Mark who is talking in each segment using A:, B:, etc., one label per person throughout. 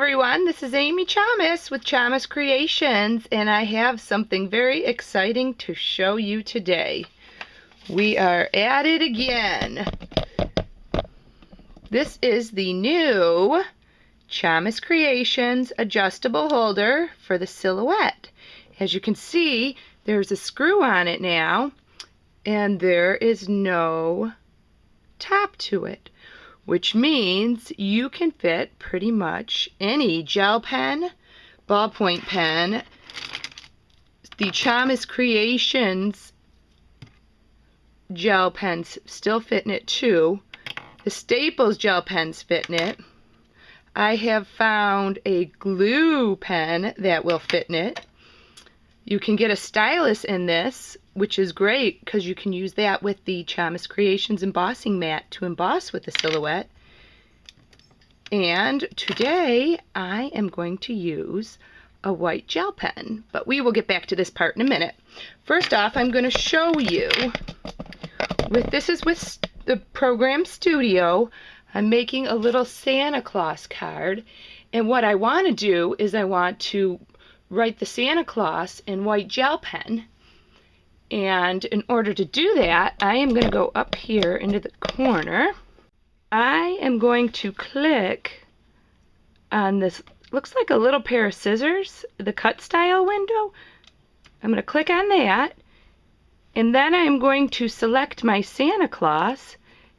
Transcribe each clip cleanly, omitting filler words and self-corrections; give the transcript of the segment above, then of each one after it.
A: everyone, this is Amy Chomas with Chomas Creations, and I have something very exciting to show you today. We are at it again. This is the new Chomas Creations adjustable holder for the silhouette. As you can see, there's a screw on it now, and there is no top to it, which means you can fit pretty much any gel pen, ballpoint pen. The Chomas Creations gel pens still fit in it too. The Staples gel pens fit in it. I have found a glue pen that will fit in it. You can get a stylus in this, which is great because you can use that with the Chomas Creations embossing mat to emboss with the silhouette. And today I am going to use a white gel pen, but we will get back to this part in a minute. First off, I'm going to show you, this is with the program Studio. I'm making a little Santa Claus card, and what I want to do is I want to write the Santa Claus in white gel pen. And in order to do that, I am going to go up here into the corner. I am going to click on this, looks like a little pair of scissors, the cut style window. I'm going to click on that, and then I'm going to select my Santa Claus,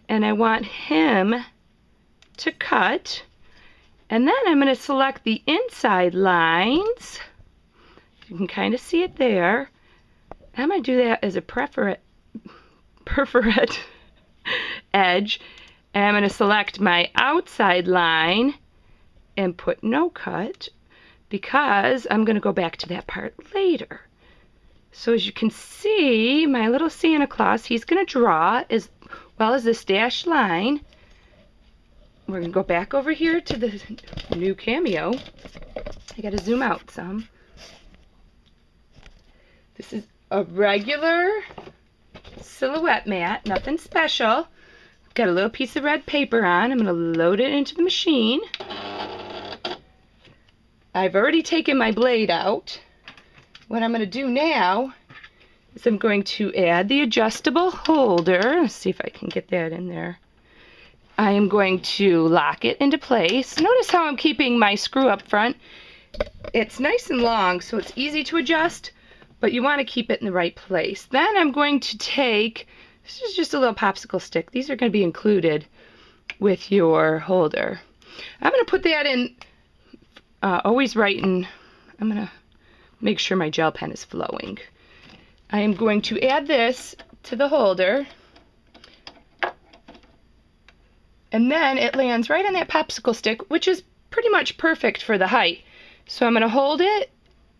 A: and I want him to cut. And then I'm going to select the inside lines. You can kind of see it there. I'm going to do that as a perforate edge, and I'm going to select my outside line and put no cut because I'm going to go back to that part later. So as you can see, my little Santa Claus, he's going to draw as well as this dashed line. We're going to go back over here to the new Cameo. I got to zoom out some. This is a regular silhouette mat, nothing special. Got a little piece of red paper on. I'm going to load it into the machine. I've already taken my blade out. What I'm going to do now is I'm going to add the adjustable holder. Let's see if I can get that in there. I am going to lock it into place. Notice how I'm keeping my screw up front. It's nice and long, so it's easy to adjust, but you want to keep it in the right place. Then I'm going to take, this is just a little popsicle stick. These are going to be included with your holder. I'm going to put that in, always right in, I'm going to make sure my gel pen is flowing. I am going to add this to the holder, and then it lands right on that popsicle stick, which is pretty much perfect for the height. So I'm going to hold it,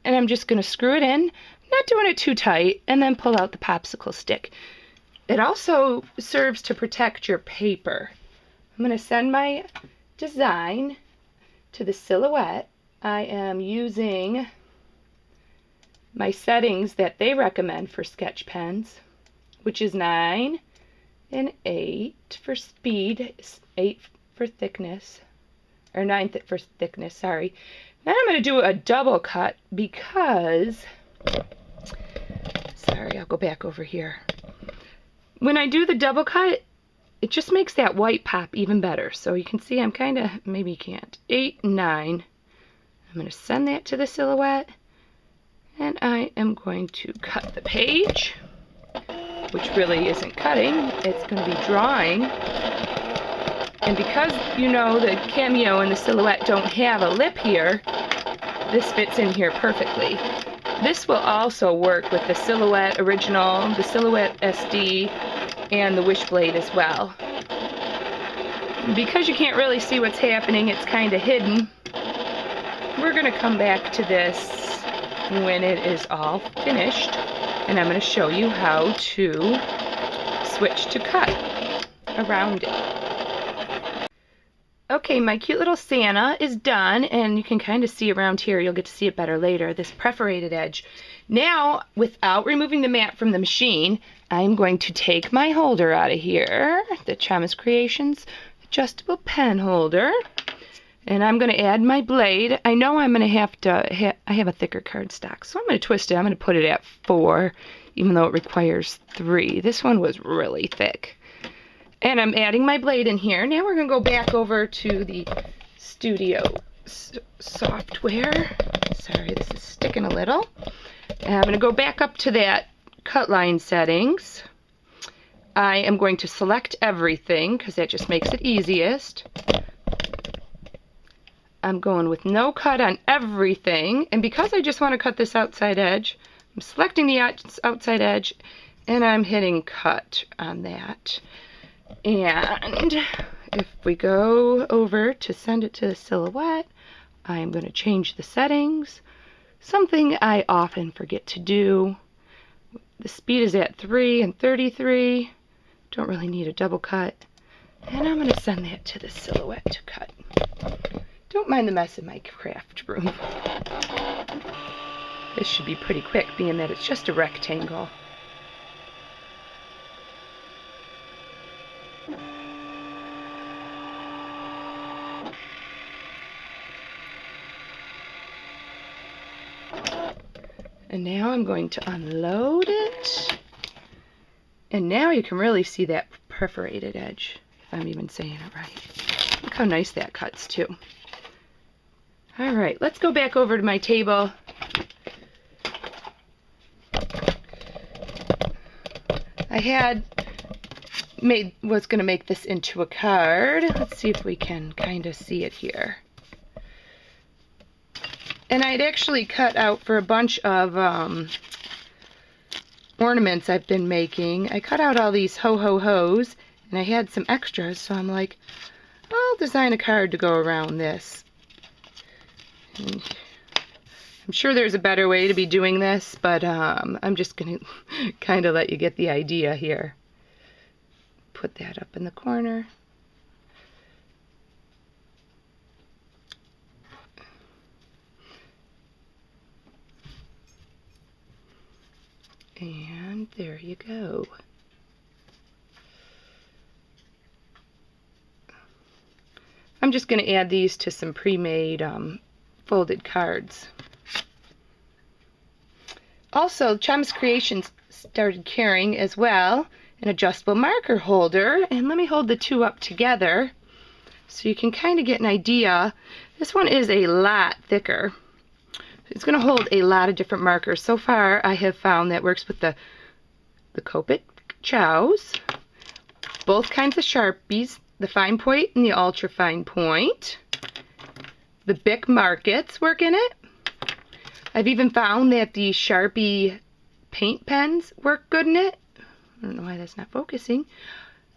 A: and I'm just going to screw it in, not doing it too tight, and then pull out the popsicle stick. It also serves to protect your paper. I'm going to send my design to the silhouette. I am using my settings that they recommend for sketch pens, which is 9 and 8 for speed, 8 for thickness, or 9 for thickness, sorry. Then I'm going to do a double cut because, sorry, I'll go back over here. When I do the double cut, it just makes that white pop even better. So you can see I'm kind of, maybe you can't, 8 and 9. I'm going to send that to the silhouette, and I am going to cut the page, which really isn't cutting, it's going to be drawing. And because, you know, the Cameo and the silhouette don't have a lip here, this fits in here perfectly. This will also work with the Silhouette Original, the Silhouette SD, and the Wishblade as well. Because you can't really see what's happening, it's kind of hidden. We're going to come back to this when it is all finished, and I'm going to show you how to switch to cut around it. Okay, my cute little Santa is done, and you can kind of see around here, you'll get to see it better later, this perforated edge. Now, without removing the mat from the machine, I'm going to take my holder out of here, the Chomas Creations adjustable pen holder, And I'm going to add my blade. I know I'm going to have to, I have a thicker cardstock, so I'm going to twist it. I'm going to put it at 4, even though it requires 3. This one was really thick. And I'm adding my blade in here. Now we're going to go back over to the Studio software. Sorry, this is sticking a little. And I'm going to go back up to that cut line settings. I am going to select everything because that just makes it easiest. I'm going with no cut on everything, and because I just want to cut this outside edge, I'm selecting the outside edge and I'm hitting cut on that. And if we go over to send it to the silhouette, I'm going to change the settings, something I often forget to do. The speed is at 3 and 33, don't really need a double cut, and I'm going to send that to the silhouette to cut. Don't mind the mess in my craft room. This should be pretty quick, being that it's just a rectangle. And now I'm going to unload it. And now you can really see that perforated edge, if I'm even saying it right. Look how nice that cuts too. Alright, let's go back over to my table. I was going to make this into a card. Let's see if we can kind of see it here. And I'd actually cut out for a bunch of ornaments I've been making. I cut out all these ho-ho-hos, and I had some extras, so I'm like, I'll design a card to go around this. And I'm sure there's a better way to be doing this, but I'm just going to kind of let you get the idea here. Put that up in the corner. And there you go. I'm just going to add these to some pre-made folded cards. Also, Chomas Creations started carrying as well an adjustable marker holder, and let me hold the two up together so you can kind of get an idea. This one is a lot thicker. It's going to hold a lot of different markers. So far, I have found that works with the Copic Chows, both kinds of Sharpies, the fine point and the ultra fine point. The Bic markets work in it. I've even found that the Sharpie paint pens work good in it. I don't know why that's not focusing.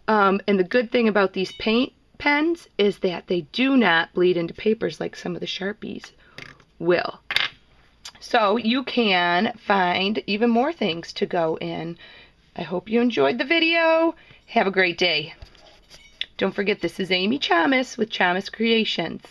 A: And the good thing about these paint pens is that they do not bleed into papers like some of the Sharpies will. So you can find even more things to go in. I hope you enjoyed the video. Have a great day. Don't forget, this is Amy Chomas with Chomas Creations.